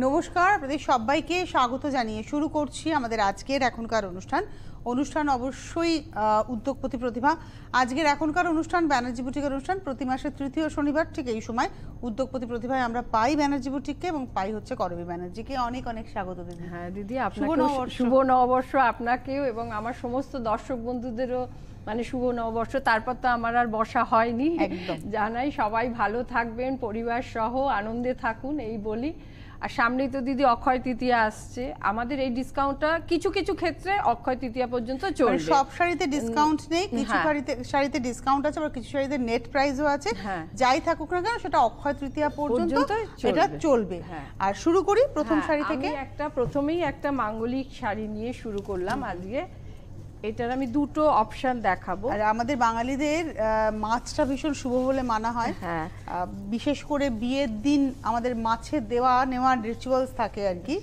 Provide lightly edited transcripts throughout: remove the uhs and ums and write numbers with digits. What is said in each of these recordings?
নমস্কার, আপনাদের সবাইকে স্বাগত জানিয়ে শুরু করছি আমাদের আজকের এখনকার অনুষ্ঠান অবশ্যই উদ্যোগপতি প্রতিভা। আজকের এখনকার অনুষ্ঠান ব্যানার্জি বুটিকের অনুষ্ঠান। প্রতি মাসের তৃতীয় শনিবার ঠিক এই সময় উদ্যোগপতি প্রতিভায় আমরা পাই ব্যানার্জি বুটিককে এবং পাই হচ্ছে করবী ব্যানার্জিকে। অনেক অনেক স্বাগত দিদি। হ্যাঁ দিদি, আপনাকে শুভ নববর্ষ, আপনাকেও এবং আমার সমস্ত দর্শক বন্ধুদেরও মানে শুভ নববর্ষ। তারপর তো আমার আর বর্ষা হয়নি, জানাই সবাই ভালো থাকবেন, পরিবার সহ আনন্দে থাকুন এই বলি। আর সামনেই তো দিদি অক্ষয় তৃতীয়া আসছে, শাড়িতে এই ডিসকাউন্টটা কিছু কিছু ক্ষেত্রে অক্ষয় তৃতীয়া পর্যন্ত চলবে। সব শাড়িতে ডিসকাউন্ট নেই, কিছু শাড়িতে ডিসকাউন্ট আছে, আবার কিছু শাড়িতে নেট প্রাইসও আছে। যাই থাকুক না কেন সেটা অক্ষয় তৃতীয়া পর্যন্ত এটা চলবে। আর শুরু করি প্রথম শাড়ি থেকে। প্রথমেই একটা মাঙ্গলিক শাড়ি নিয়ে শুরু করলাম আজকে। এটার আমি দুটো অপশন দেখাবো। আর আমাদের বাঙালিদের মাছটা ভীষণ শুভ বলে মানা হয়। বিশেষ করে বিয়ের দিন আমাদের মাছের দেওয়া নেওয়ার রিচুয়ালস থাকে আর কি।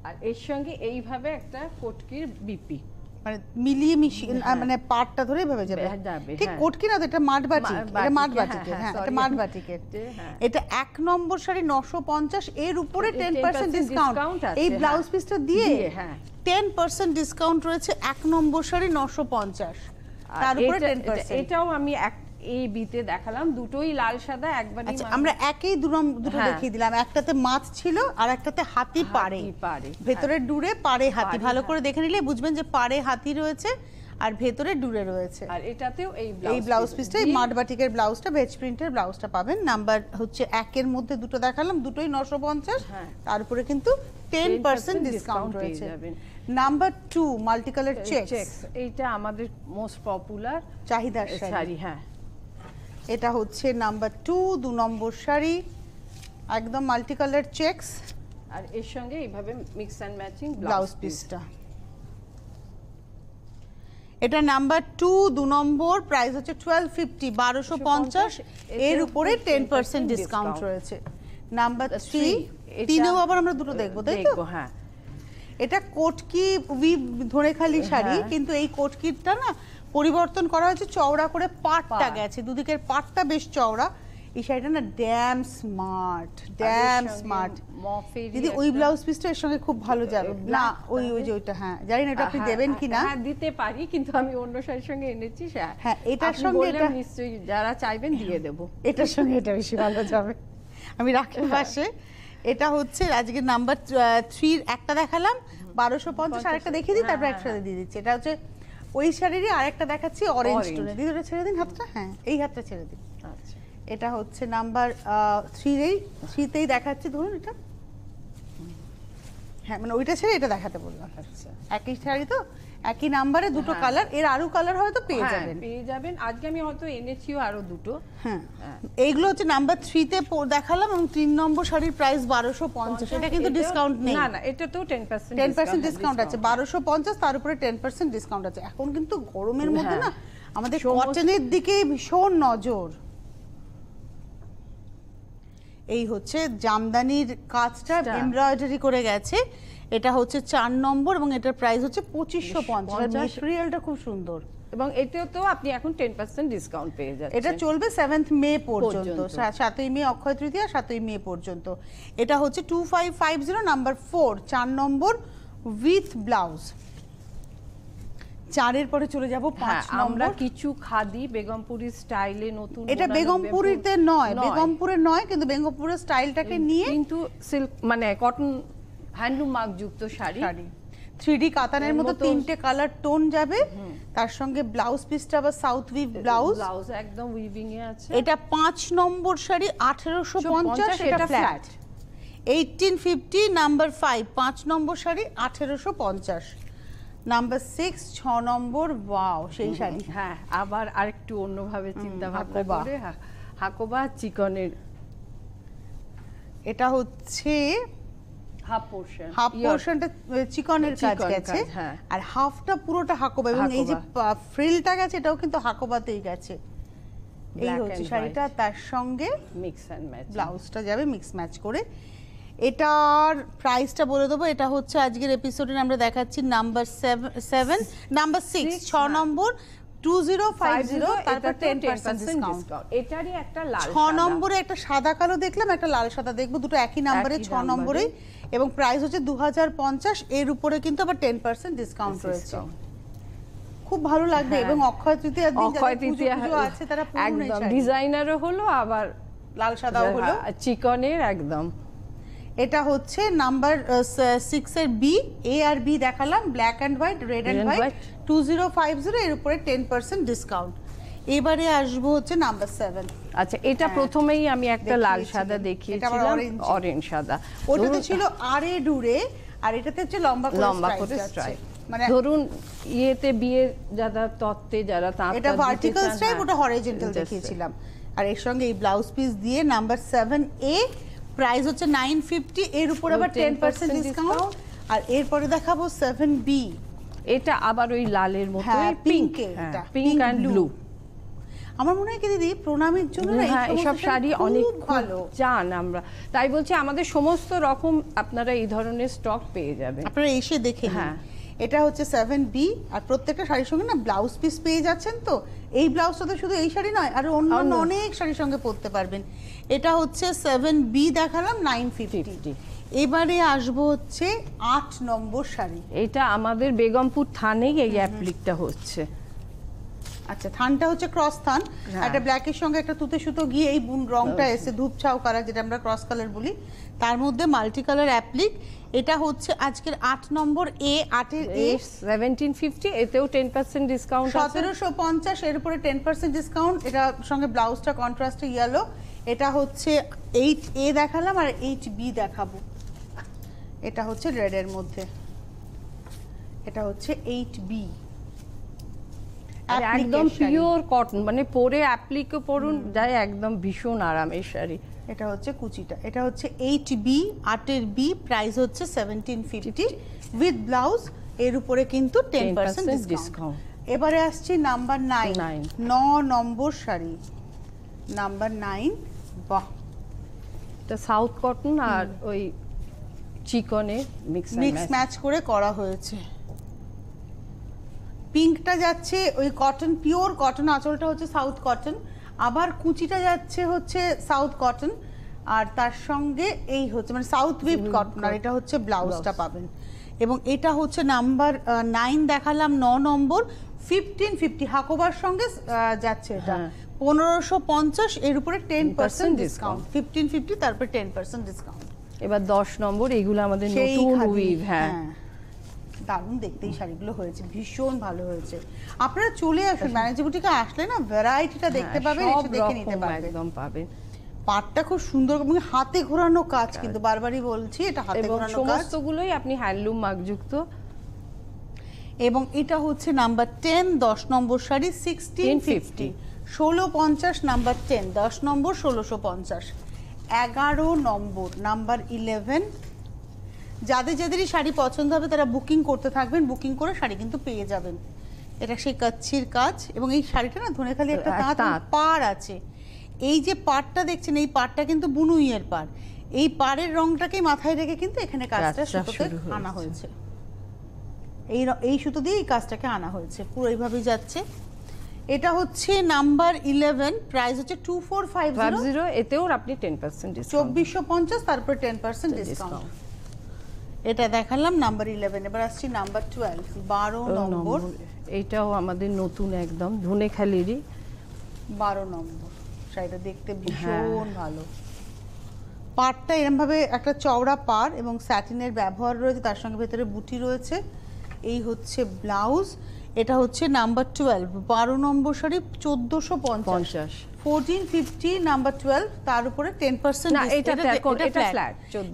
আর এর সঙ্গে এইভাবে একটা কটকির বিপি মানে মিলিয়ে মিশিয়ে মানে পাটটা ধরে এভাবে যাবে। ঠিক কটকি না তো, এটা মাঠ বাটিক। এটা মাঠ বাটিকের। হ্যাঁ, এটা মাঠ বাটিকের। এটা 1 নম্বর শাড়ি 950, এর উপরে 10% ডিসকাউন্ট। এই ব্লাউজ পিসটা দিয়ে 10% ডিসকাউন্ট রয়েছে। 1 নম্বর শাড়ি 950, তার উপরে 10%। এটাও আমি এই বিতে দেখালাম, দুটোই লাল সাদা একবারই। আচ্ছা, আমরা একই দুটো দেখিয়ে দিলাম। একটাতে মাছ ছিল আর একটাতে হাতি পাড়ে, ভেতরের ডুরে পাড়ে হাতি। ভালো করে দেখে নিলে বুঝবেন যে পাড়ে হাতি রয়েছে আর ভেতরে ডুরে রয়েছে। আর এটাতেও এই ব্লাউজ পিসটা, এই মাঠ বাটিকের ব্লাউজটা, ভেজ প্রিন্টের ব্লাউজটা পাবেন। নাম্বার হচ্ছে 1 এর মধ্যে দুটো দেখালাম, দুটোই 950, তার উপরে কিন্তু 10% ডিসকাউন্ট রয়েছে। Number 2 multi colour checks. এইটা আমাদের মোস্ট পপুলার চাহিদার শাড়ি। হ্যাঁ, এটা হচ্ছে নাম্বার 2 নম্বর শাড়ি, একদম মাল্টি কালার চেকস। আর এর সঙ্গে এইভাবে মিক্স এন্ড ম্যাচিং ব্লাউজ পিসটা। এটা নাম্বার 2 নম্বর, প্রাইস হচ্ছে 1250, 1250, এর উপরে 10% ডিসকাউন্ট রয়েছে। নাম্বার 3, তিনেও আবার আমরা দুটো দেখবো, তাই তো? হ্যাঁ, এটা কটকি উইভ ধনেখালি শাড়ি, কিন্তু এই কটকিটা না পরিবর্তন করা হয়েছে, চওড়া করে পাটটা গেছে, দুদিকের পাটটা বেশ চওড়া। এই শাড়িটা না ড্যাম স্মার্ট। দিদি ওই ব্লাউজ পিসটা এর সঙ্গে খুব ভালো যাবে না? ওই যে ওইটা, হ্যাঁ জানি না এটা আপনি দেবেন কিনা। হ্যাঁ দিতে পারি, কিন্তু আমি অন্য শাড়ির সঙ্গে এনেছি। হ্যাঁ, এটার সঙ্গে এটা নিশ্চয়ই যারা চাইবেন দিয়ে দেব। এটার সঙ্গে এটা বেশি ভালো যাবে, আমি রাখি পাশে। এটা হচ্ছে আজকে নাম্বার 3 একটা দেখালাম 1250, আরেকটা দেখিয়ে দিই, তারপর একসাথে দিয়ে দিচ্ছি। এটা হচ্ছে ওই শাড়িরই আরেকটা দেখাচ্ছি অরেঞ্জ টোনে। দিদি ওটা ছেড়ে দিন হাতটা। হ্যাঁ, এই হাতটা ছেড়ে দিন। আচ্ছা, এটা হচ্ছে নাম্বার 3তেই দেখাচ্ছি। ধরুন এটা, হ্যাঁ মানে ওইটা ছেড়ে এটা দেখাতে বললাম। আচ্ছা, একই শাড়ি তো, একই নাম্বারে দুটো কালার। এর আরো কালার হয়তো পেয়ে যাবেন। আজকে আমি হয়তো এনেছিও আরো দুটো। হ্যাঁ, এইগুলো হচ্ছে নাম্বার 3তে দেখালাম এবং 3 নম্বর শাড়ির প্রাইস 1250। এটা কিন্তু ডিসকাউন্ট নেই। না, এটা তো 10% ডিসকাউন্ট আছে। 1250, তার উপরে 10% ডিসকাউন্ট আছে। এখন কিন্তু গরমের মধ্যে না আমাদের কটনের দিকে ভীষণ নজর। এই হচ্ছে জামদানির কাজটা এমব্রয়ডারি করে গেছে। এটা হচ্ছে 4 নম্বর এবং এটার প্রাইস হচ্ছে 2550। ম্যাটেরিয়ালটা খুব সুন্দর এবং এতেও তো আপনি এখন 10% ডিসকাউন্ট পেয়ে যাচ্ছেন। এটা চলবে 7th মে পর্যন্ত, 7ই মে অক্ষয় তৃতীয়া, 7ই মে পর্যন্ত। এটা হচ্ছে 2550 নাম্বার 4, 4 নম্বর উইথ ব্লাউজ। 4 এর পরে চলে যাব 5 নম্বর। আমরা কিছু খাদি বেগমপুরি স্টাইলে নতুন। এটা বেগমপুরিতে নয়, বেগমপুরে নয়, কিন্তু বেগমপুরের স্টাইলটাকে নিয়ে কিন্তু সিল্ক মানে কটন হ্যান্ডলুম মার্ক যুক্ত শাড়ি। 3D কাতানের মতো 3টে কালার টোন যাবে। তার সঙ্গে ব্লাউজ পিসটা আবার সাউথ উইভ ব্লাউজ একদম উইভিং এ আছে। এটা 5 নম্বর শাড়ি 1850, এটা ফ্ল্যাট। 1850 নাম্বার 5, 5 নম্বর শাড়ি 1850। নাম্বার 6, 6 নম্বর, ওয়াও সেই শাড়ি। হ্যাঁ, আবার আরেকটু অন্যভাবে চিন্তা ভাবনা করে হাকোবা চিকনের। এটা হচ্ছে হাফ পোরশনটা চিকনের কাজ গেছে, আর হাফটা পুরোটা হাকোবা এবং এই যে ফ্রিলটা গেছে এটাও কিন্তু হাকোবাতেই গেছে। এই হচ্ছে শাড়িটা, তার সঙ্গে মিক্স এন্ড ম্যাচ ব্লাউজটা যাবে মিক্স ম্যাচ করে। এটার প্রাইসটা বলে দেবো। এটা হচ্ছে আজকের এপিসোডে আমরা দেখাচ্ছি নাম্বার 7, নাম্বার 6, 6 নম্বর, 2050 তারপর 10% ডিসকাউন্ট। এটারই একটা লাল 6 নম্বরে একটা সাদা কালো দেখলাম, একটা লাল সাদা দেখবো, দুটো একই নম্বরে 6 নম্বরে, এবং প্রাইস হচ্ছে 2050। এর উপরে কিন্তু আবার 10% ডিসকাউন্ট রয়েছে। খুব ভালো লাগবে। এবং অক্ষয় তৃতীয়ার দিন যারা পুজো আছে তারা একদম ডিজাইনারও হলো, আবার লাল সাদাও হলো, চিকনের একদম। এটা হচ্ছে নাম্বার 6 এর বি, এ আর বি দেখালাম, black and white, red and white, 2050 এর উপরে 10% ডিসকাউন্ট। এবারে আসবো হচ্ছে নাম্বার 7। আচ্ছা, এটা প্রথমেই আমি একটা লাল সাদা দেখিয়েছিলাম, অরেঞ্জ সাদা। ওটাতে ছিল আরে ডুরে, আর এটাতে হচ্ছে লম্বা করে স্ট্রাইপ। মানে ধরুন ইয়েতে বিয়ে যারা তত্ত্বে যারা তাঁত, এটা ভার্টিক্যাল স্ট্রাইপ, ওটা হরিজন্টাল দেখিয়েছিলাম। আর এর সঙ্গে এই ব্লাউজ পিস দিয়ে নাম্বার 7 এ, প্রাইস হচ্ছে 950, এর উপর আবার 10% ডিসকাউন্ট। আর এরপরে দেখাবো 7 বি, এটা আবার ওই লালের মতো পিঙ্ক, এটা পিঙ্ক এন্ড ব্লু। আমার মনে হয় কি দিদি, প্রণামীর জন্য এইসব শাড়ি অনেক ভালো চান আমরা, তাই বলছি আমাদের সমস্ত রকম আপনারা এই ধরনের স্টক পেয়ে যাবেন, আপনারা এসে দেখে নিন। এটা হচ্ছে 7 বি, আর প্রত্যেকটা শাড়ির সঙ্গে না ব্লাউজ পিস পেয়ে যাচ্ছেন। তো এই ব্লাউজটা তো শুধু এই শাড়ি নয়, আর অন্য অনেক শাড়ির সঙ্গে পরতে পারবেন। এটা হচ্ছে 7 বি দেখালাম 950। এবারে আসবো হচ্ছে 8 নম্বর শাড়ি। এটা আমাদের বেগমপুর থানেই এই অ্যাপ্লিকটা হচ্ছে। আচ্ছা, থানটা হচ্ছে ক্রস থান, একটা ব্ল্যাকের সঙ্গে একটা তুতে সুতো গিয়ে এই রংটা এসে ধূপছাও কালার, যেটা আমরা ক্রস কালার বলি, তার মধ্যে মাল্টি কালার অ্যাপ্লিক। এটা হচ্ছে আজকের 8 নম্বর এ, 8 এর এ 1750, এতেও 10% ডিসকাউন্ট আছে, 1750, এর উপরে 10% ডিসকাউন্ট। এটা সঙ্গে ব্লাউজটা কন্ট্রাস্টে ইয়েলো। এটা হচ্ছে 8 এ দেখালাম, আর 8 বি দেখাবো। এটা হচ্ছে রেড এর মধ্যে, এটা হচ্ছে 8 বি, একদম পিওর কটন, মানে পরে অ্যাপ্লিকও পরুন যায়, একদম ভীষণ আরামের শাড়ি। এটা হচ্ছে কুচিটা, এটা হচ্ছে 8 বি, 8 এর বি, প্রাইস হচ্ছে 1750 উইথ ব্লাউজ, এর উপরে কিন্তু 10% ডিসকাউন্ট। এবারে আসছি নাম্বার 9, 9 নম্বর শাড়ি, নাম্বার 9। বাহ, এটা সাউথ কটন আর ওই চিকনে মিক্স ম্যাচ করে করা হয়েছে। পিঙ্কটা যাচ্ছে ওই কটন, পিওর কটন, আঁচলটা হচ্ছে সাউথ কটন, আবার কুচিটা যাচ্ছে হচ্ছে সাউথ কটন, আর তার সঙ্গে এই হচ্ছে মানে সাউথ উইভ কটন, আর এটা হচ্ছে ব্লাউজটা পাবেন। এবং এটা হচ্ছে নাম্বার 9 দেখালাম 9 নম্বর, 1550 হাকোবার সঙ্গে যাচ্ছে। এটা 1550, এর উপরে 10% ডিসকাউন্ট, 1550 তারপর 10% ডিসকাউন্ট। এবার 10 নম্বর, এইগুলো আমাদের নতুন উইভ। হ্যাঁ, দারুণ দেখতে এই শাড়িগুলো হয়েছে, ভীষণ ভালো হয়েছে। আপনারা চলে আসুন, ম্যানেজার বুটিকে আসলে না ভ্যারাইটিটা দেখতে পাবেন, এসে দেখে নিতে পারবেন, একদম পাবেন। পাটটা খুব সুন্দর এবং হাতে ঘোরানো কাজ, কিন্তু বারবারই বলছি এটা হাতে ঘোরানো কাজ, সমস্তগুলোই আপনি হ্যান্ডলুম মার্কযুক্ত। এবং এটা হচ্ছে নাম্বার 10, 10 নম্বর শাড়ি, 1650, 1650 নাম্বার 10, 10 নম্বর 1650। 11 নম্বর নাম্বার 11। যাদের যাদেরই শাড়ি পছন্দ হবে তারা বুকিং করতে থাকবেন, বুকিং করে শাড়ি কিন্তু পেয়ে যাবেন। এটা সেই কাচ্ছির কাজ, এবং এই শাড়িটা না ধনেখালি একটা তাঁত পাড় আছে। এই যে পাড়টা দেখছেন, এই পাড়টা কিন্তু বুনুইয়ের পাড়, এই পাড়ের রংটাকে মাথায় রেখে কিন্তু এখানে কাজটা সুতোতে আনা হয়েছে, এই সুতো দিয়ে এই কাজটাকে আনা হয়েছে, পুরো এইভাবেই যাচ্ছে। এটা হচ্ছে নাম্বার 11, প্রাইস হচ্ছে 2450, এতেও আপনি 10% ডিসকাউন্ট, 2450 তারপর 10% ডিসকাউন্ট। এটা দেখালাম নাম্বার 11। এবার আসছি নাম্বার 12, 12 নম্বর। এইটাও আমাদের নতুন একদম ধনেখালিরই 12 নম্বর শাড়িটা দেখতে ভীষণ ভালো। পাড়টা এরকম ভাবে একটা চওড়া পাড় এবং স্যাটিনের ব্যবহার রয়েছে, তার সঙ্গে ভেতরে বুটি রয়েছে। এই হচ্ছে ব্লাউজ। এটা হচ্ছে নাম্বার 12, 12 নম্বর শাড়ি, 1450, 1450 নাম্বার 12, তার উপরে 10%।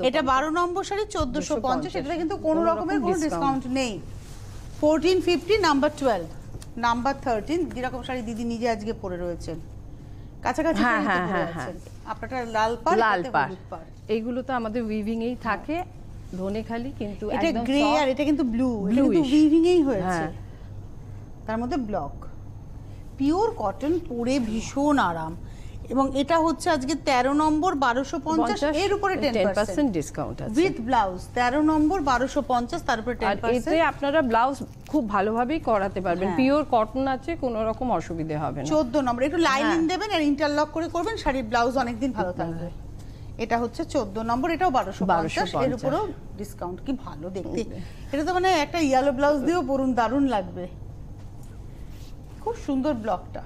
এটা 12 নম্বর শাড়ি 1450, এটা কিন্তু কোনো রকমের কোনো ডিসকাউন্ট নেই। 1450 নাম্বার 12, নাম্বার 13, যেরকম শাড়ি দিদি নিজে আজকে পরে রয়েছেন, কাছাকাছি আপনারটা লাল পাড়, এইগুলো তো আমাদের উইভিং এই থাকে, ধনেখালি কিন্তু এটা গ্রে আর এটা কিন্তু ব্লু, এটা কিন্তু উইভিং এই হয়েছে, তার মধ্যে ব্লক, পিওর কটন, পরে ভীষণ আরাম। এবং এটা হচ্ছে আজকে 13 নম্বর 1250, এর উপরে 10% ডিসকাউন্ট আছে উইথ ব্লাউজ। 13 নম্বর 1250, তারপরে 10%। এতে আপনারা ব্লাউজ খুব ভালোভাবেই করাতে পারবেন, পিওর কটন আছে, কোনো রকম অসুবিধা হবে না। 14 নম্বর একটু লাইনিং দেবেন আর ইন্টারলক করে করবেন, শাড়ির ব্লাউজ অনেকদিন ভালো থাকবে। এটা হচ্ছে 14 নম্বর, এটাও 1250, এর উপরেও ডিসকাউন্ট। কি ভালো দেখতে, এটা তো মানে একটা ইয়েলো ব্লাউজ দিয়েও পরুন, দারুণ লাগবে। খুব সুন্দর ব্লকটা,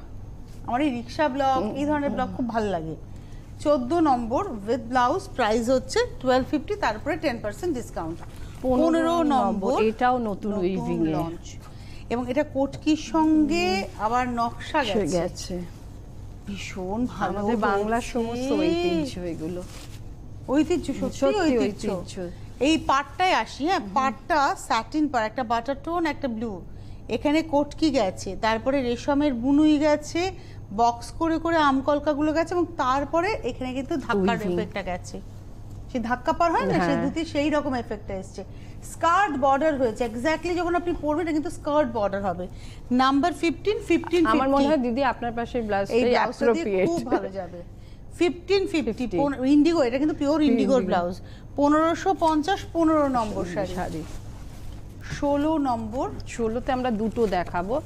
আমার এই রিক্সা ব্লক, এই ধরনের ব্লক খুব ভালো লাগে। 14 নম্বর উইথ ব্লাউজ, প্রাইস হচ্ছে 1250, তারপরে 10% ডিসকাউন্ট। 15 নম্বর, এটাও নতুন উইভিং লঞ্চ, এবং এটা কোটকির সঙ্গে আবার নকশা গেছে, ভীষণ ভালো। আমাদের বাংলার সমস্ত ঐতিহ্য, এগুলো ঐতিহ্য, সত্যি ঐতিহ্য। এই পাটটাই আসি, হ্যাঁ, পাটটা স্যাটিন পার, একটা বাটার টোন, একটা ব্লু, এখানে কোটকি গেছে, তারপরে রেশমের বুনুই গেছে, বক্স করে করে আমকলকাগুলো গেছে, এবং তারপরে এখানে কিন্তু ধাক্কার এফেক্টটা গেছে, সেই ধাক্কা পার হয় না, সেই দুটি সেই রকম এফেক্টটা এসছে। স্কার্ট বর্ডার হয়েছে, এক্স্যাক্টলি যখন আপনি পরবেন এটা কিন্তু স্কার্ট বর্ডার হবে। নাম্বার 15 আমার মনে হয় দিদি আপনার পাশে ব্লাউজটাই অ্যাপ্রোপ্রিয়েট, খুব ভালো যাবে। 1550 ইন্ডিগো, এটা কিন্তু পিওর ইন্ডিগোর ব্লাউজ। 1550, 15 নম্বর শাড়ি। 16 নম্বর, 16তে আমরা দুটো দেখাবো।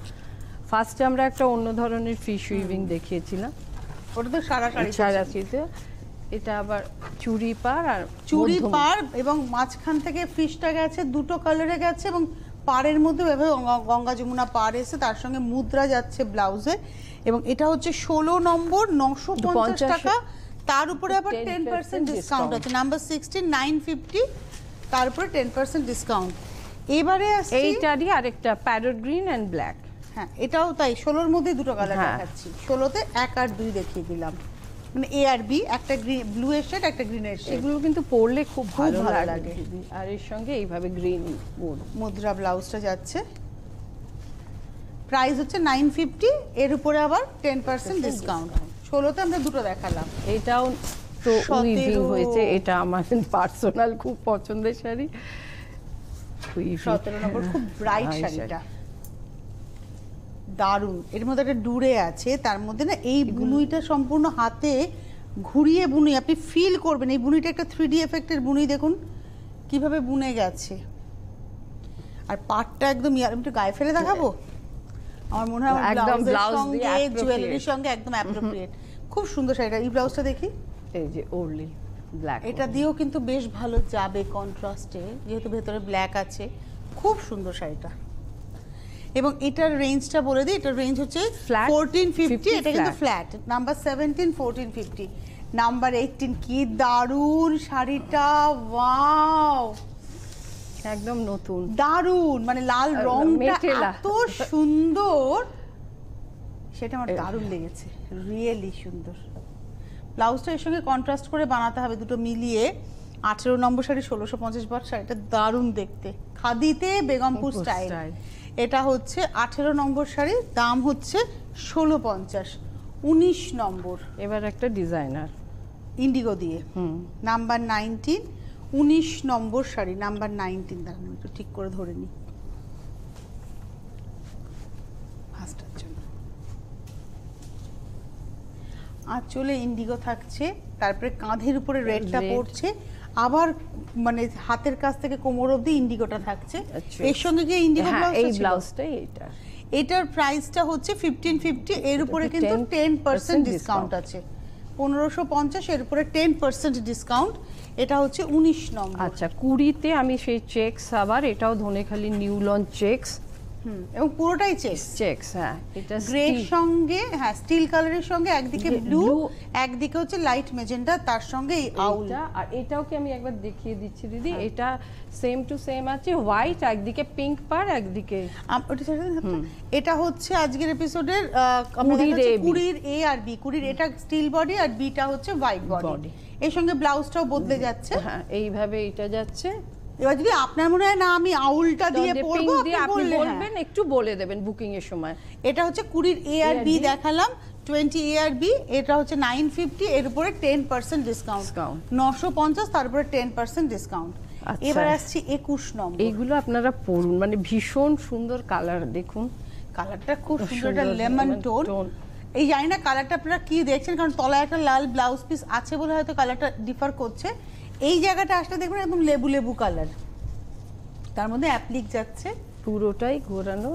ফার্স্টে আমরা একটা অন্য ধরনের ফিশ উইভিং দেখিয়েছিলাম, ওটা তো সারা শাড়িতে। এটা আবার চুড়ি পার, আর চুড়ি পার, এবং মাঝখান থেকে ফিশটা গেছে দুটো কালারে গেছে, এবং পাড়ের মধ্যে এভাবে গঙ্গা যমুনা পাড় এসে তার সঙ্গে মুদ্রা যাচ্ছে ব্লাউজে। এবং এটা হচ্ছে 16 নম্বর, 950 টাকা, তার উপরে আবার 10% ডিসকাউন্ট আছে। নাম্বার 16 950, তারপরে 10% ডিসকাউন্ট। এবারে আসছে এইটারই আরেকটা প্যারট গ্রিন এন্ড ব্ল্যাক। হ্যাঁ, এটাও তাই, 16-র মধ্যে দুটো কালার দেখাচ্ছি। 16তে 1 আর 2 দেখিয়ে দিলাম, মানে এ আর বি, একটা ব্লু এর শেড, একটা গ্রিন এর শেড। এগুলো কিন্তু পরলে খুব ভালো লাগে, আর এর সঙ্গে এইভাবে গ্রিন মুদ্রা ব্লাউজটা যাচ্ছে। প্রাইস হচ্ছে 950, এর উপরে আবার 10% ডিসকাউন্ট। 16তে আমরা দুটো দেখালাম। এটাও তো উইভিং হয়েছে, এটা আমার পার্সোনাল খুব পছন্দের শাড়ি। 17 নম্বর, খুব ব্রাইট শাড়িটা, দারুণ। এর মধ্যে একটা ডুরে আছে, তার মধ্যে না এই বুনুইটা সম্পূর্ণ হাতে ঘুরিয়ে বুনুই, আপনি ফিল করবেন এই বুনুইটা একটা 3D এফেক্টের বুনুই, দেখুন কিভাবে বুনে গেছে। আর পাটটা একদম একটু গায়ে ফেলে দেখাবো, আমার মনে হয় একদম ব্লাউজের সঙ্গে জুয়েলারির সঙ্গে একদম অ্যাপ্রোপ্রিয়েট। খুব সুন্দর শাড়িটা। এই ব্লাউজটা দেখি, এই যে ওরলি ব্ল্যাক, এটা দিয়েও কিন্তু বেশ ভালো যাবে কন্ট্রাস্টে, যেহেতু ভেতরে ব্ল্যাক আছে। খুব সুন্দর শাড়িটা। এবং এটার রেঞ্জটা বলে দিই, এটার রেঞ্জ হচ্ছে 1450, এটা কিন্তু ফ্ল্যাট। নাম্বার 17 1450, নাম্বার 18 কি দারুণ শাড়িটা, ওয়াও, একদম নতুন, দারুণ, মানে লাল রংটা এত সুন্দর, সেটা আমার দারুণ লেগেছে, রিয়েলি সুন্দর। ব্লাউজটা এর সঙ্গে কন্ট্রাস্ট করে বানাতে হবে, দুটো মিলিয়ে। 18 নম্বর শাড়ি, 1650 বাট, শাড়িটা দারুণ দেখতে, খাদিতে বেগমপুর স্টাইল। এটা হচ্ছে 18 নম্বর শাড়ি, দাম হচ্ছে 1650। 19 নম্বর, এবার একটা ডিজাইনার ইন্ডিগো দিয়ে, নাম্বার 19, 19 নম্বর শাড়ি, নাম্বার 19। দাঁড়ান একটু ঠিক করে ধরে নিই ফার্স্টার জন্য। আঁচলে ইন্ডিগো থাকছে, তারপরে কাঁধের উপরে রেডটা পড়ছে, আবার মানে হাতের কাছ থেকে কোমর অবধি ইন্ডিগোটা থাকছে। এর সঙ্গে কি ইন্ডিগো ব্লাউজ, এই ব্লাউজটাই এইটা। এটার প্রাইসটা হচ্ছে 1550, এর উপরে কিন্তু 10% ডিসকাউন্ট আছে। 1550, এর উপরে 10% ডিসকাউন্ট। এটা হচ্ছে 19 নম্বর। আচ্ছা, 20তে আমি সেই চেকস, আবার এটাও ধনেখালি নিউ লঞ্চ চেকস, এবং পুরোটাই চেকস। হ্যাঁ, এটা গ্রের সঙ্গে, হ্যাঁ স্টিল কালারের সঙ্গে, একদিকে ব্লু, একদিকে হচ্ছে লাইট মেজেন্টা, তার সঙ্গে এই আউল। আর এটাও কি আমি একবার দেখিয়ে দিচ্ছি দিদি, এটা সেম টু সেম আছে, হোয়াইট, একদিকে পিঙ্ক পার, একদিকে এটা হচ্ছে আজকের এপিসোডের 20 এ আর বি। 20 এটা স্টিল বডি, আর বিটা হচ্ছে হোয়াইট বডি। এর সঙ্গে ব্লাউজটাও বদলে যাচ্ছে, হ্যাঁ এইভাবে এটা যাচ্ছে। এবার যদি আপনার মনে হয় না আমি আউলটা দিয়ে পরবো, আপনি বলবেন, একটু বলে দেবেন বুকিং এর সময়। এটা হচ্ছে 20 এ আর বি দেখালাম, 20 এ আর বি, এটা হচ্ছে 950, এর উপরে 10% ডিসকাউন্ট, 950, তারপরে 10% ডিসকাউন্ট। এবার আসছি 21 নম্বর। এইগুলো আপনারা পরুন, মানে ভীষণ সুন্দর কালার, দেখুন কালারটা খুব সুন্দর, একটা লেমন টোন, এই জানি না কালারটা আপনারা কি দেখছেন, কারণ তলায় একটা লাল ব্লাউজ পিস আছে বলে হয়তো কালারটা ডিফার করছে। এই জায়গাটা আসলে দেখবেন একদম লেবু লেবু কালার, তার মধ্যে অ্যাপ্লিক যাচ্ছে পুরোটাই ঘোরানো।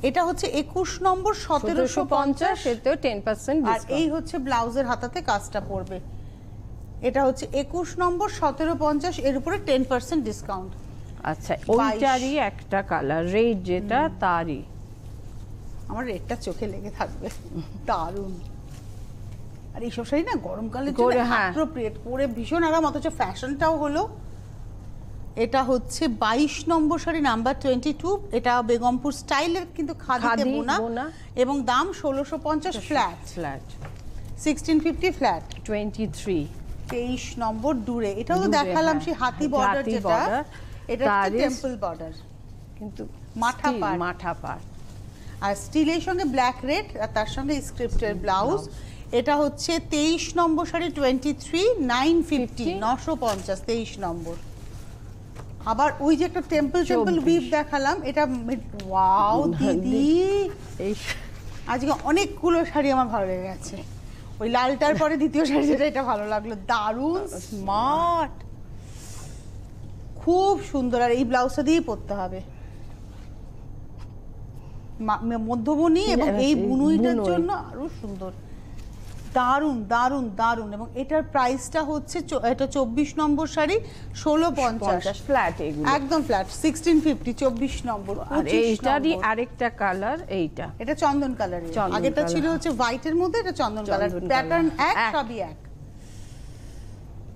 এটা হচ্ছে 21 নম্বর 1750, এতেও 10% আর এই হচ্ছে ব্লাউজের হাতাতে কাজটা পড়বে। এটা হচ্ছে 21 নম্বর 1750, এর উপরে 10% ডিসকাউন্ট। আচ্ছা, ওইটারই একটা কালার রেড যেটা তারই। আমার রেডটা চোখে লেগে থাকবে, দারুণ। আর এইসব শাড়ি না গরমকালের জন্য অ্যাপ্রোপ্রিয়েট, পরে ভীষণ আরাম, অথচ ফ্যাশনটাও হলো। এটা হচ্ছে 22 নম্বর শাড়ি নাম্বার 22, এটা বেগমপুর স্টাইলের কিন্তু খাদিতে বোনা, এবং দাম 1650 ফ্ল্যাট, 1650 ফ্ল্যাট। 23 নম্বর দূরে, এটাও তো দেখালাম সেই হাতি বর্ডার যেটা, এটা হচ্ছে টেম্পল বর্ডার কিন্তু মাঠা পাড়, আর স্টিলের সঙ্গে ব্ল্যাক রেড, আর তার সঙ্গে স্ক্রিপ্টের ব্লাউজ। এটা হচ্ছে 23 নম্বর শাড়ি 23, 950, 950, 23 নম্বর। আবার ওই যে একটা টেম্পল উইভ দেখালাম, এটা ওয়াও দিদি, আজকে অনেকগুলো শাড়ি আমার ভালো লেগে গেছে। ওই লালটার পরে দ্বিতীয় শাড়ি যেটা, এটা ভালো লাগলো, দারুণ স্মার্ট, খুব সুন্দর। আর এই ব্লাউজটা দিয়েই পরতে হবে, মধ্যবনী এবং এই বুনুইটার জন্য আরো সুন্দর, দারুণ দারুণ দারুণ। এবং এটার প্রাইসটা হচ্ছে, এটা 24 নম্বর শাড়ি 1650 ফ্ল্যাট, এগুলো একদম ফ্ল্যাট, 1650, 24 নম্বর। আর এইটারই আরেকটা কালার, এটা চন্দন কালারের, আগেটা ছিল হচ্ছে হোয়াইটের মধ্যে, এটা চন্দন কালার, প্যাটার্ন এক, সবই এক।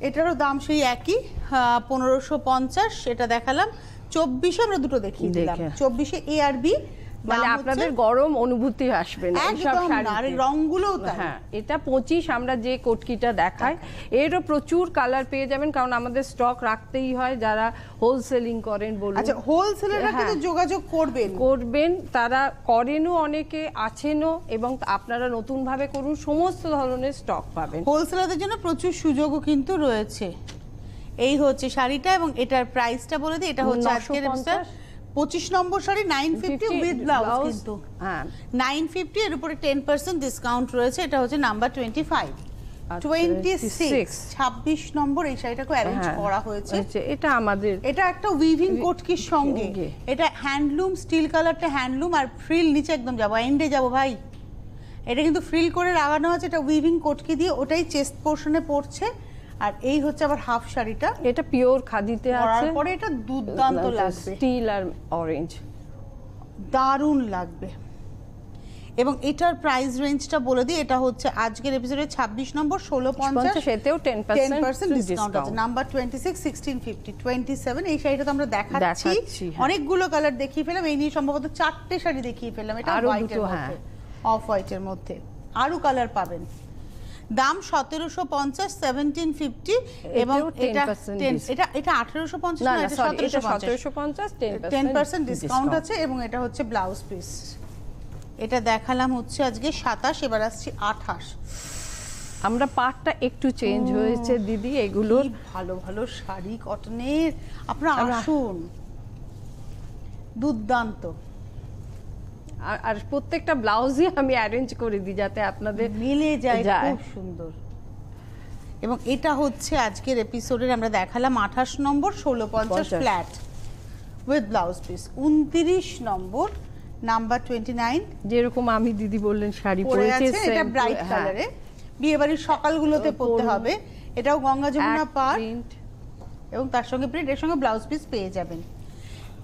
এটারও দাম সেই একই, 1550। এটা দেখালাম 24-এ, আমরা দুটো দেখিয়ে দিলাম। 24-এ এ আর বি, মানে আপনাদের গরম অনুভূতি আসবে না এইসব শাড়ি, আর রংগুলোও তাই। হ্যাঁ, এটা 25 আমরা যে কোটকিটা দেখাই, এরও প্রচুর কালার পেয়ে যাবেন, কারণ আমাদের স্টক রাখতেই হয়। যারা হোলসেলিং করেন বলুন, আচ্ছা হোলসেলাররা কিন্তু যোগাযোগ করবেন, তারা করেনও, অনেকে আছেনও, এবং আপনারা নতুন ভাবে করুন, সমস্ত ধরনের স্টক পাবেন। হোলসেলারদের জন্য প্রচুর সুযোগও কিন্তু রয়েছে। এই হচ্ছে শাড়িটা, এবং এটার প্রাইসটা বলে দিই, এটা হচ্ছে আজকের 25 নম্বর শাড়ি 950 উইথ ব্লাউজ, কিন্তু 950, এর উপরে 10% ডিসকাউন্ট রয়েছে। এটা হচ্ছে নাম্বার 25, 26, 26 নম্বর। এই শাড়িটাকে অ্যারেঞ্জ করা হয়েছে, এটা আমাদের, এটা একটা উইভিং কোটকির সঙ্গে, এটা হ্যান্ডলুম, স্টিল কালারটা হ্যান্ডলুম, আর ফ্রিল নিচে একদম যাবো, এন্ডে যাবো ভাই, এটা কিন্তু ফ্রিল করে লাগানো আছে, এটা উইভিং কোটকি দিয়ে, ওটাই চেস্ট পোর্শনে পড়ছে। আর এই হচ্ছে আবার হাফ শাড়িটা, এটা পিওর খাদিতে আছে, পরে এটা দুর্দান্ত লাগবে, স্টিল আর অরেঞ্জ, দারুণ লাগবে। এবং এটার প্রাইস রেঞ্জটা বলে দিই, এটা হচ্ছে আজকের এপিসোডে 26 নম্বর 1650, এতেও 10% ডিসকাউন্ট আছে। নাম্বার 26, 1650, 27। এই শাড়িটা তো আমরা দেখাচ্ছি, অনেকগুলো কালার দেখিয়ে ফেলাম, এই নিয়ে সম্ভবত 4টে শাড়ি দেখিয়ে ফেলাম। এটা হোয়াইটের মধ্যে, অফ হোয়াইটের মধ্যে আরো কালার পাবেন। দাম 1750, 1750, এবং এটা 1850 না, এটা 1750, 10% ডিসকাউন্ট আছে। এবং এটা হচ্ছে ব্লাউজ পিস, এটা দেখালাম হচ্ছে আজকে 27, এবার আসছি 28। আমরা পাটটা একটু চেঞ্জ হয়েছে দিদি, এগুলো ভালো ভালো শাড়ি কটনের, আপনারা আসুন, দুর্দান্ত। আর প্রত্যেকটা ব্লাউজই আমি অ্যারেঞ্জ করে দিই যাতে আপনাদের মিলে যায়, খুব সুন্দর। এবং এটা হচ্ছে আজকের এপিসোডের আমরা দেখালাম 28 নম্বর 1650 flat with blouse piece. 29 number number 29, যেরকম আমি দিদি বললেন শাড়ি পরেছে, এটা ব্রাইট কালারে, বিয়ে বাড়ির সকালগুলোতে পরতে হবে। এটাও গঙ্গা যমুনা পাড়, এবং তার সঙ্গে প্রিন্ট, এর সঙ্গে ব্লাউজ পিস পেয়ে যাবেন।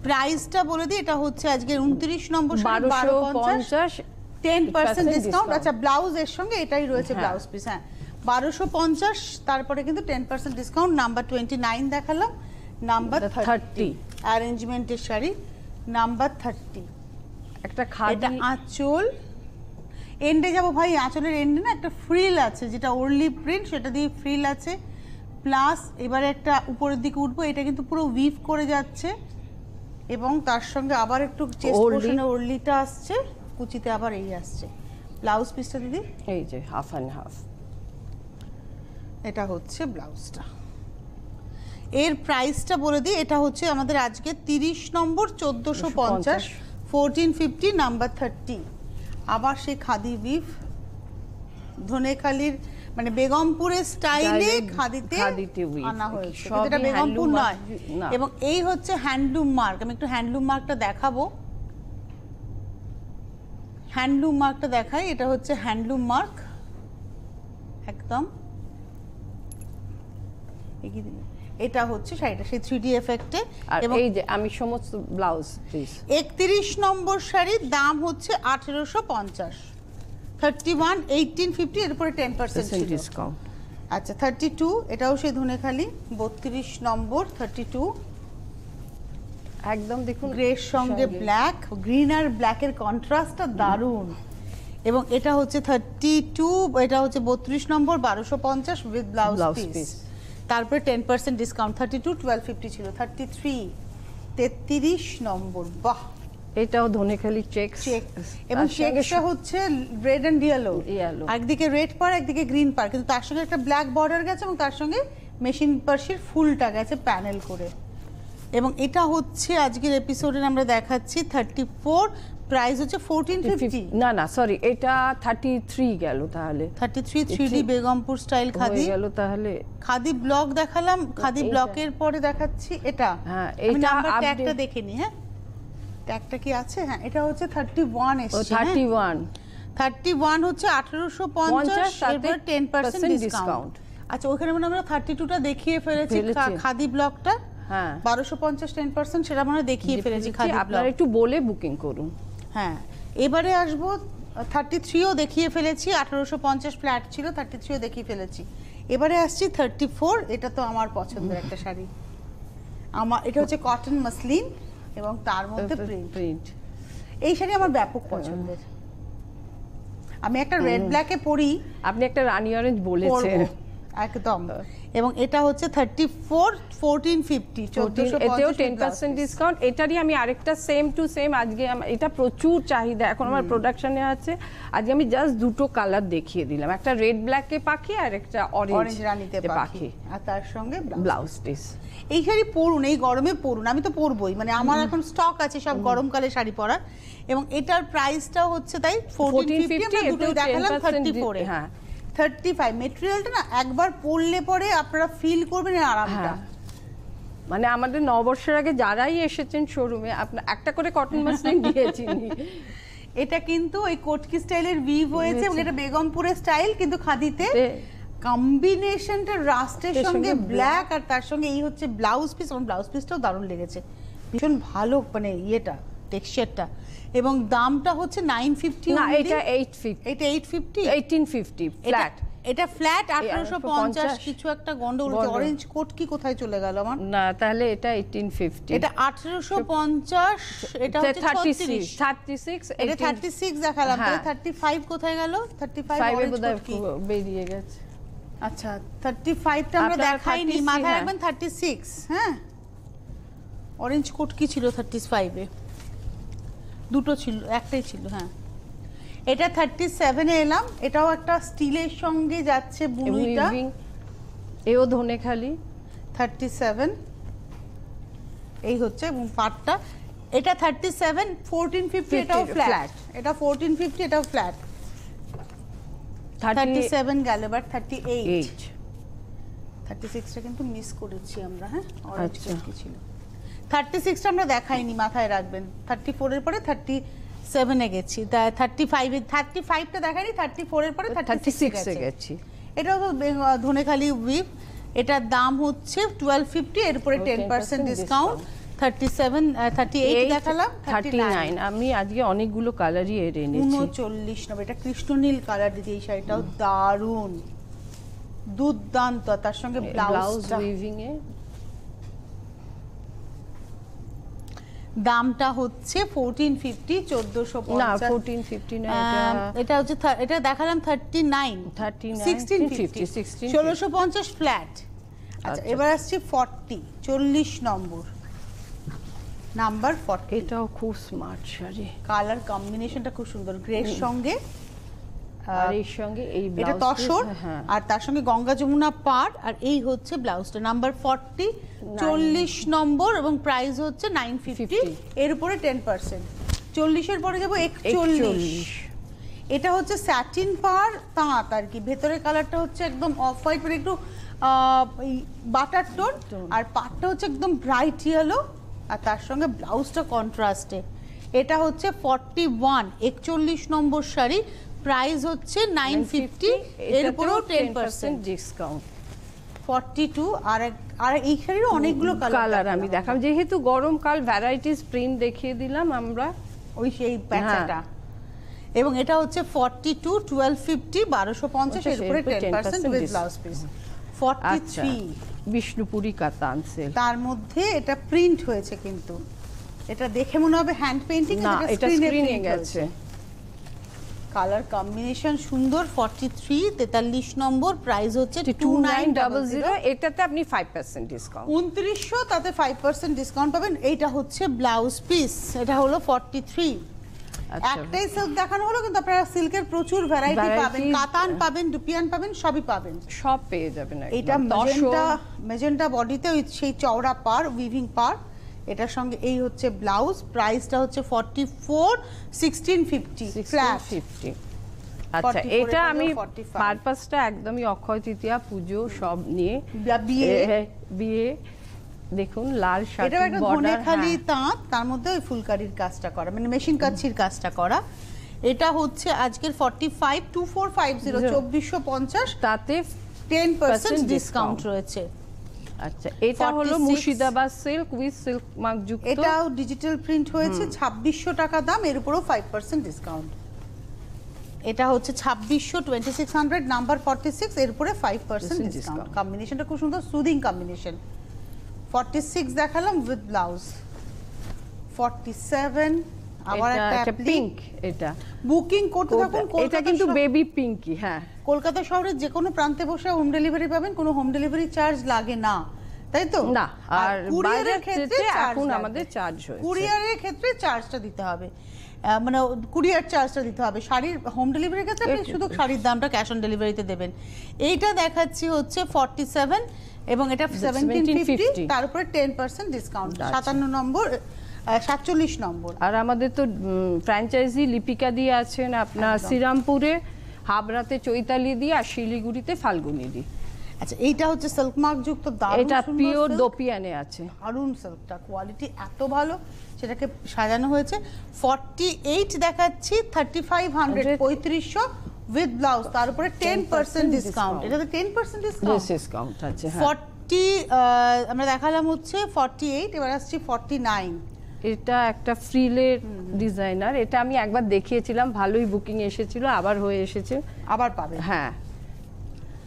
প্রাইসটা বলে দিই, এটা হচ্ছে আজকে 29 নম্বর 1250, 10% ডিসকাউন্ট। আচ্ছা ব্লাউজ এর সঙ্গে এটাই রয়েছে, ব্লাউজ পিস, হ্যাঁ 1250, তারপরে কিন্তু 10% ডিসকাউন্ট। নাম্বার 29 দেখালাম, নাম্বার 30 অ্যারেঞ্জমেন্টের শাড়ি, নাম্বার 30। একটা খাদি আঁচল, এন্ডে যাবো ভাই, আঁচলের এন্ডে না একটা ফ্রিল আছে, যেটা ওরলি প্রিন্ট, সেটা দিয়ে ফ্রিল আছে, প্লাস এবারে একটা উপরের দিকে উঠবো, এটা কিন্তু পুরো উইভ করে যাচ্ছে, এবং তার সঙ্গে আবার একটু চেস্ট পোরশনে ওরলিটা আসছে, কুচিতে আবার এই আসছে। ব্লাউজ পিসটা দিদি, এই যে হাফ এন্ড হাফ, এটা হচ্ছে ব্লাউজটা। এর প্রাইসটা বলে দিই, এটা হচ্ছে আমাদের আজকে 30 নম্বর 1450, 1450, নাম্বার 30। আবার সেই খাদি উইভ, ধনেখালির মানে বেগমপুরের স্টাইলে খাদিতে আনা হয়েছে, এটা বেগমপুর নয়। এবং এই হচ্ছে হ্যান্ডলুম মার্ক। আমি একটু হ্যান্ডলুম মার্কটা দেখাবো, হ্যান্ডলুম মার্কটা দেখাই। এটা হচ্ছে হ্যান্ডলুম মার্ক একদম। এটা হচ্ছে শাড়িটা সেই 3D এফেক্টে। এবং এই যে আমি সমস্ত ব্লাউজ পিস। 31 নম্বর শাড়ির দাম হচ্ছে 1850, 31 1850, এর উপরে 10% ডিসকাউন্ট। আচ্ছা 32, এটাও সেই ধনেখালি 32 নম্বর 32, একদম দেখুন গ্রের সঙ্গে ব্ল্যাক, গ্রিন আর ব্ল্যাকের কন্ট্রাস্টটা দারুণ। এবং এটা হচ্ছে 32, এটা হচ্ছে 32 নম্বর 1250 উইথ ব্লাউজ পিস, তারপরে 10% ডিসকাউন্ট। 32 1250 ছিল। 33 33 নম্বর, বাহ এটাও ধনেখালি চেক। এবং চেকটা হচ্ছে রেড এন্ড ইয়েলো, একদিকে রেড পার একদিকে গ্রিন পার, কিন্তু তার সঙ্গে একটা ব্ল্যাক বর্ডার গেছে এবং তার সঙ্গে মেশিন পার্সির ফুলটা গেছে প্যানেল করে। এবং এটা হচ্ছে আজকের এপিসোডে আমরা দেখাচ্ছি 34, প্রাইস হচ্ছে 1450। না সরি, এটা 33 গেল তাহলে। 33 3D বেগমপুর স্টাইল খাদি গেল তাহলে। খাদি ব্লক দেখালাম, খাদি ব্লকের পরে দেখাচ্ছি এটা। হ্যাঁ এটা আমরা ট্যাগটা দেখে নি। হ্যাঁ ট্যাগটা কি আছে? হ্যাঁ এটা হচ্ছে 31 এসেছে। 31 হচ্ছে 1850, এরপর 10% ডিসকাউন্ট। আচ্ছা ওখানে মানে আমরা 32টা দেখিয়ে ফেলেছি খাদি ব্লকটা। হ্যাঁ 1250 10%, সেটা মানে দেখিয়ে ফেলেছি খাদি ব্লক। আপনারা একটু বলে বুকিং করুন। হ্যাঁ এবারে আসবো 33ও দেখিয়ে ফেলেছি, 1850 ফ্ল্যাট ছিল, 33ও দেখিয়ে ফেলেছি। এবারে আসছি 34, এটা তো আমার পছন্দের একটা শাড়ি। আমার এটা হচ্ছে কটন মাসলিন এবং তার মধ্যে প্রিন্ট। এই শাড়ি আমার ব্যাপক পছন্দের। আমি একটা রেড ব্ল্যাকে পরি, আপনি একটা রানী অরেঞ্জ বলেছেন একদম। এবং এটা হচ্ছে 34 1450, 1450, এতেও 10% ডিসকাউন্ট। এটারই আমি আরেকটা সেম টু সেম, আজকে এটা প্রচুর চাহিদা এখন আমার প্রোডাকশনে আছে। আজকে আমি জাস্ট দুটো কালার দেখিয়ে দিলাম, একটা রেড ব্ল্যাকে পাখি আর একটা অরেঞ্জ রানীতে পাখি, আর তার সঙ্গে ব্লাউজ পিস। এই শাড়ি পরুন, এই গরমে পরুন, আমি তো পরবই, মানে আমার এখন স্টক আছে সব গরমকালে শাড়ি পরার। এবং এটার প্রাইসটাও হচ্ছে তাই 1450, আমরা দুটোই দেখালাম 34 এ। হ্যাঁ 35 মেটেরিয়ালটা না একবার পরলে পরে আপনারা ফিল করবেন এর আরামটা। মানে আমাদের নববর্ষের আগে যারাই এসেছেন শোরুমে আপনার একটা করে কটন মাসলিন দিয়েছি। এটা কিন্তু ওই কোটকি স্টাইলের উইভ হয়েছে এবং এটা বেগমপুরের স্টাইল, কিন্তু খাদিতে কম্বিনেশনটা রাস্টের সঙ্গে ব্ল্যাক আর তার সঙ্গে এই হচ্ছে ব্লাউজ পিস। আমার ব্লাউজ পিসটাও দারুণ লেগেছে, ভীষণ ভালো মানে ইয়েটা টেক্সচারটা। এবং দামটা হচ্ছে 950। না এটা 850, এটা 850 1850 ফ্ল্যাট। এটা ফ্ল্যাট 1850, কিছু একটা গন্ডগোল হচ্ছে। অরেঞ্জ কোট কি কোথায় চলে গেল আমার? না তাহলে এটা 1850, এটা 1850, এটা হচ্ছে 36 এটা 36 দেখালাম, তাহলে 35 কোথায় গেল? 35 অরেঞ্জ কোট কি বেরিয়ে গেছে। আচ্ছা 35টা আমরা দেখাইনি, মাথায় রাখবেন 36। হ্যাঁ অরেঞ্জ কোট কি ছিল 35 এ? দুটো ছিল, একটাই ছিল। হ্যাঁ এটা 37 এ এলাম, এটাও একটা স্টিলের সঙ্গে যাচ্ছে বুনুইটা, এও ধনেখালি 37 এই হচ্ছে। এবং পাটটা এটা 37 1450, এটাও ফ্ল্যাট, এটা 1450, এটাও ফ্ল্যাট। 37 গেল, এবার 38 36টা কিন্তু মিস করেছি আমরা। হ্যাঁ অরেঞ্জ কোট কি ছিল? 36টা আমরা দেখাইনি, মাথায় রাখবেন। 34 এর পরে 37 এ গেছি, 35টা দেখাইনি, 34 এর পরে 36 এ গেছি। এটাও তো ধনেখালি উইভ, এটার দাম হচ্ছে 1250, এর উপরে 10% ডিসকাউন্ট। 37 38 দেখালাম, 39। আমি আজকে অনেকগুলো কালারই এনেছি। 39 নম্বর, এটা কৃষ্ণনীল কালার দিদি, এই শাড়িটাও দারুণ দুর্দান্ত, তার সঙ্গে ব্লাউজ উইভিং এ। দামটা হচ্ছে 1450, 1450। না 1450 না, এটা হচ্ছে এটা দেখালাম 39 1650 1650 ফ্ল্যাট। আচ্ছা এবার আসছে 40 40 নম্বর, নাম্বার 40। এটাও খুব স্মার্ট শাড়ি, কালার কম্বিনেশনটা খুব সুন্দর, গ্রের সঙ্গে আর এর সঙ্গে এই ব্লাউজ, এটা তসর আর তার সঙ্গে গঙ্গা যমুনা পাড়, আর এই হচ্ছে ব্লাউজটা। নাম্বার 40 40 নম্বর এবং প্রাইস হচ্ছে 950, এর উপরে 10%। 40 এর পরে যাব 41। এটা হচ্ছে স্যাটিন পার তাঁত আর কি, ভেতরের কালারটা হচ্ছে একদম অফ হোয়াইট, মানে একটু বাটার টোন, আর পাটটা হচ্ছে একদম ব্রাইট ইয়েলো, আর তার সঙ্গে ব্লাউজটা কন্ট্রাস্টে। এটা হচ্ছে 41 41 নম্বর শাড়ি, প্রাইস হচ্ছে 950, এর উপরেও 10% ডিসকাউন্ট। 42 আর এই শাড়ির অনেকগুলো কালার আমি দেখাম, যেহেতু গরমকাল ভ্যারাইটিস প্রিন্ট দেখিয়ে দিলাম আমরা ওই সেই প্যাচাটা। এবং এটা হচ্ছে 42 1250 1250, এর উপরে 10% উইথ ব্লাউজ পিস। 43 বিষ্ণুপুরি কাতান সিল্ক, তার মধ্যে এটা প্রিন্ট হয়েছে, কিন্তু এটা দেখে মনে হবে হ্যান্ড পেইন্টিং, না এটা স্ক্রিনে গেছে। কালার কম্বিনেশন সুন্দর। 43 43 নম্বর, প্রাইস হচ্ছে 2900, এটাতে আপনি 5% ডিসকাউন্ট। 2900, তাতে 5% ডিসকাউন্ট পাবেন। এইটা হচ্ছে ব্লাউজ পিস, এটা হলো 43। একটাই সিল্ক দেখানো হলো, কিন্তু আপনারা সিল্কের প্রচুর ভ্যারাইটি পাবেন, কাতান পাবেন, ডুপিয়ান পাবেন, সবই পাবেন, সব পেয়ে যাবেন। এটা মেজেন্টা বডিতে ওই সেই চওড়া পার, উইভিং পার, এটার সঙ্গে এই হচ্ছে ব্লাউজ। প্রাইসটা হচ্ছে 44 1650 ফ্ল্যাট 50। আচ্ছা, এটা আমি পারপাসটা একদমই অক্ষয় তৃতীয়া, পুজো সব নিয়ে, বিয়ে দেখুন লাল শাড়ি, এটা একটা ধনেখালি তাঁত, তার মধ্যে ওই ফুলকারির কাজটা করা, মানে মেশিন কাচ্ছির কাজটা করা। এটা হচ্ছে আজকের 45 2450 2450, তাতে 10% ডিসকাউন্ট রয়েছে। আচ্ছা, এটা হলো Murshidabad silk with silk mark যুক্ত, এটাও ডিজিটাল প্রিন্ট হয়েছে, 2600 টাকা দাম, এর উপরেও 5% ডিসকাউন্ট। এটা হচ্ছে 2600 2600 নাম্বার 46, এর উপরে 5% ডিসকাউন্ট। কম্বিনেশনটা খুব সুন্দর, সুদিং কম্বিনেশন। 46 দেখালাম উইথ ব্লাউজ। 47 আবার একটা পিঙ্ক, এটা বুকিং করতে থাকুন। এটা কিন্তু বেবি পিঙ্কি। হ্যাঁ, কলকাতা শহরের যে কোনো প্রান্তে বসে হোম ডেলিভারি পাবেন, কোনো হোম ডেলিভারি চার্জ লাগে না, তাই তো? না, আর কুরিয়ারের ক্ষেত্রে এখন আমাদের চার্জ হয়েছে, কুরিয়ারের ক্ষেত্রে চার্জটা দিতে হবে, মানে কুরিয়ার চার্জটা দিতে হবে। শাড়ির হোম ডেলিভারির ক্ষেত্রে আপনি শুধু শাড়ির দামটা ক্যাশ অন ডেলিভারিতে দেবেন। এইটা দেখাচ্ছি হচ্ছে 47, এবং এটা 1750, তার উপরে 10% ডিসকাউন্ট। 57 নম্বর 47 নম্বর। আর আমাদের তো ফ্র্যাঞ্চাইজি লিপিকা দিয়ে আছেন আপনার শ্রীরামপুরে, হাবড়াতে চৈতালি দি, আর শিলিগুড়িতে ফাল্গুনি দি। আচ্ছা, এইটা হচ্ছে সিল্ক মার্ক যুক্ত, দারুণ এটা পিওর দোপিয়ানে আছে, দারুণ সিল্কটা, কোয়ালিটি এত ভালো, সেটাকে সাজানো হয়েছে। 48 দেখাচ্ছি 3500 3500 উইথ ব্লাউজ, তার উপরে 10% ডিসকাউন্ট। এটাতে 10% ডিসকাউন্ট আছে। 40 আমরা দেখালাম হচ্ছে 48, এবার আসছে 49। এটা একটা ফ্রিলের ডিজাইনার, এটা আমি একবার দেখিয়েছিলাম, ভালোই বুকিং এসেছিল, আবার হয়ে এসেছে, আবার পাবে। হ্যাঁ,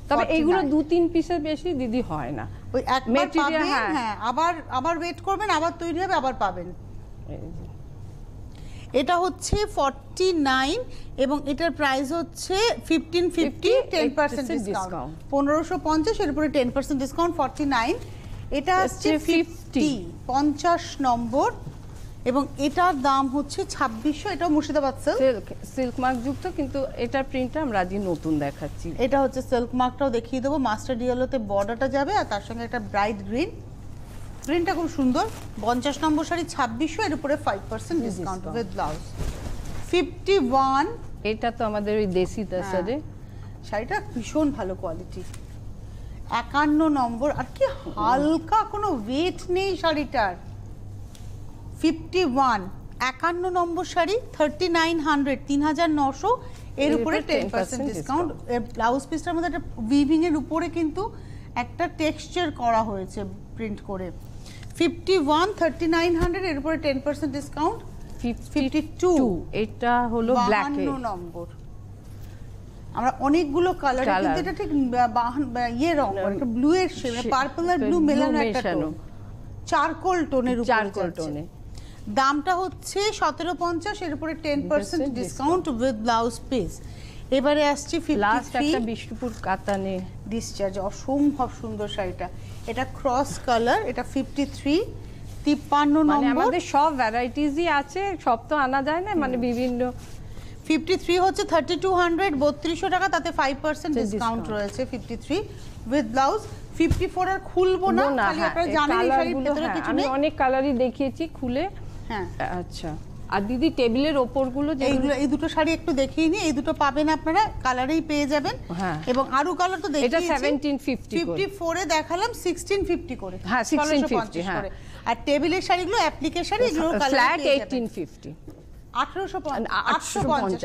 তবে এইগুলো 2-3 পিসের বেশি দিদি হয় না, ওই একবার পাবেন, হ্যাঁ আবার ওয়েট করবেন, আবার তৈরি হবে, আবার পাবেন। এটা হচ্ছে 49, এবং এটার প্রাইস হচ্ছে 1550, 10% ডিসকাউন্ট। 1550, এর উপরে 10% ডিসকাউন্ট। 49, এটা হচ্ছে 50 নম্বর, এবং এটার দাম হচ্ছে 2600। এটাও মুর্শিদাবাদ সিল্ক মার্ক যুক্ত, কিন্তু এটার প্রিন্টটা আমরা আজকে নতুন দেখাচ্ছি। এটা হচ্ছে সিল্ক মার্কটাও দেখিয়ে দেবো, মাস্টার্ড ইয়েলোতে বর্ডারটা যাবে, আর তার সঙ্গে একটা ব্রাইট গ্রিন, প্রিন্টটা খুব সুন্দর। 50 নম্বর শাড়ি 2600, এর উপরে 5% ডিসকাউন্ট উইথ ব্লাউজ। 51, এটা তো আমাদের ওই দেশি তাসারে, শাড়িটা ভীষণ ভালো কোয়ালিটি। 51 নম্বর, আর কি হালকা, কোনো ওয়েট নেই শাড়িটার। 51 51 নম্বর শাড়ি 3900 3900, এর উপরে 10% ডিসকাউন্ট। ব্লাউজ পিসটার মধ্যে একটা উইভিং এর উপরে কিন্তু একটা টেক্সচার করা হয়েছে প্রিন্ট করে। 51 3900, এর উপরে 10% ডিসকাউন্ট। 52, এটা হলো ব্ল্যাক নম্বর। আমরা অনেকগুলো কালার, কিন্তু এটা ঠিক ইয়ে রং, একটা ব্লু এর শেড, পার্পল আর ব্লু মেলানো একটা টোন, চারকোল টোনের উপরে যাচ্ছে। দামটা হচ্ছে 1750, এর উপরে 10% ডিসকাউন্ট উইথ ব্লাউজ পিস। এবারে আসছে 53, একটা বিষ্ণুপুর কাতানে ডিসচার্জ, অসম্ভব সুন্দর শাড়িটা। এটা ক্রস কালার, এটা 53 53 নম্বর। আমাদের সব ভ্যারাইটিসই আছে, সব তো আনা যায় না, মানে বিভিন্ন। 53 হচ্ছে 3200, 3200 টাকা, তাতে 5% ডিসকাউন্ট রয়েছে। 53 উইথ ব্লাউজ। 54 আর খুলবো না, খালি আপনারা জানেন এই শাড়ির ভিতরে কিছু নেই, আমি অনেক কালারই দেখিয়েছি খুলে। হ্যাঁ, আচ্ছা, আর দিদি টেবিলের ওপরগুলো এইগুলো, এই দুটো শাড়ি একটু দেখিয়ে নিই। এই দুটো পাবেন আপনারা, কালারেই পেয়ে যাবেন। এবং আরো কালার তো দেখিয়েছি। এটা 1750 54 এ দেখালাম, 1650 করে। হ্যাঁ 1650 হ্যাঁ। আর টেবিলের শাড়িগুলো অ্যাপ্লিকের শাড়ি, এগুলো কালার ফ্ল্যাট 1850 850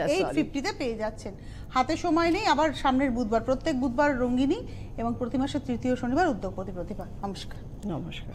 850 তে পেয়ে যাচ্ছেন। হাতে সময় নেই, আবার সামনের বুধবার, প্রত্যেক বুধবার রঙ্গিনী এবং প্রতি মাসের তৃতীয় শনিবার উদ্যোগপতি প্রতিভা। নমস্কার। নমস্কার।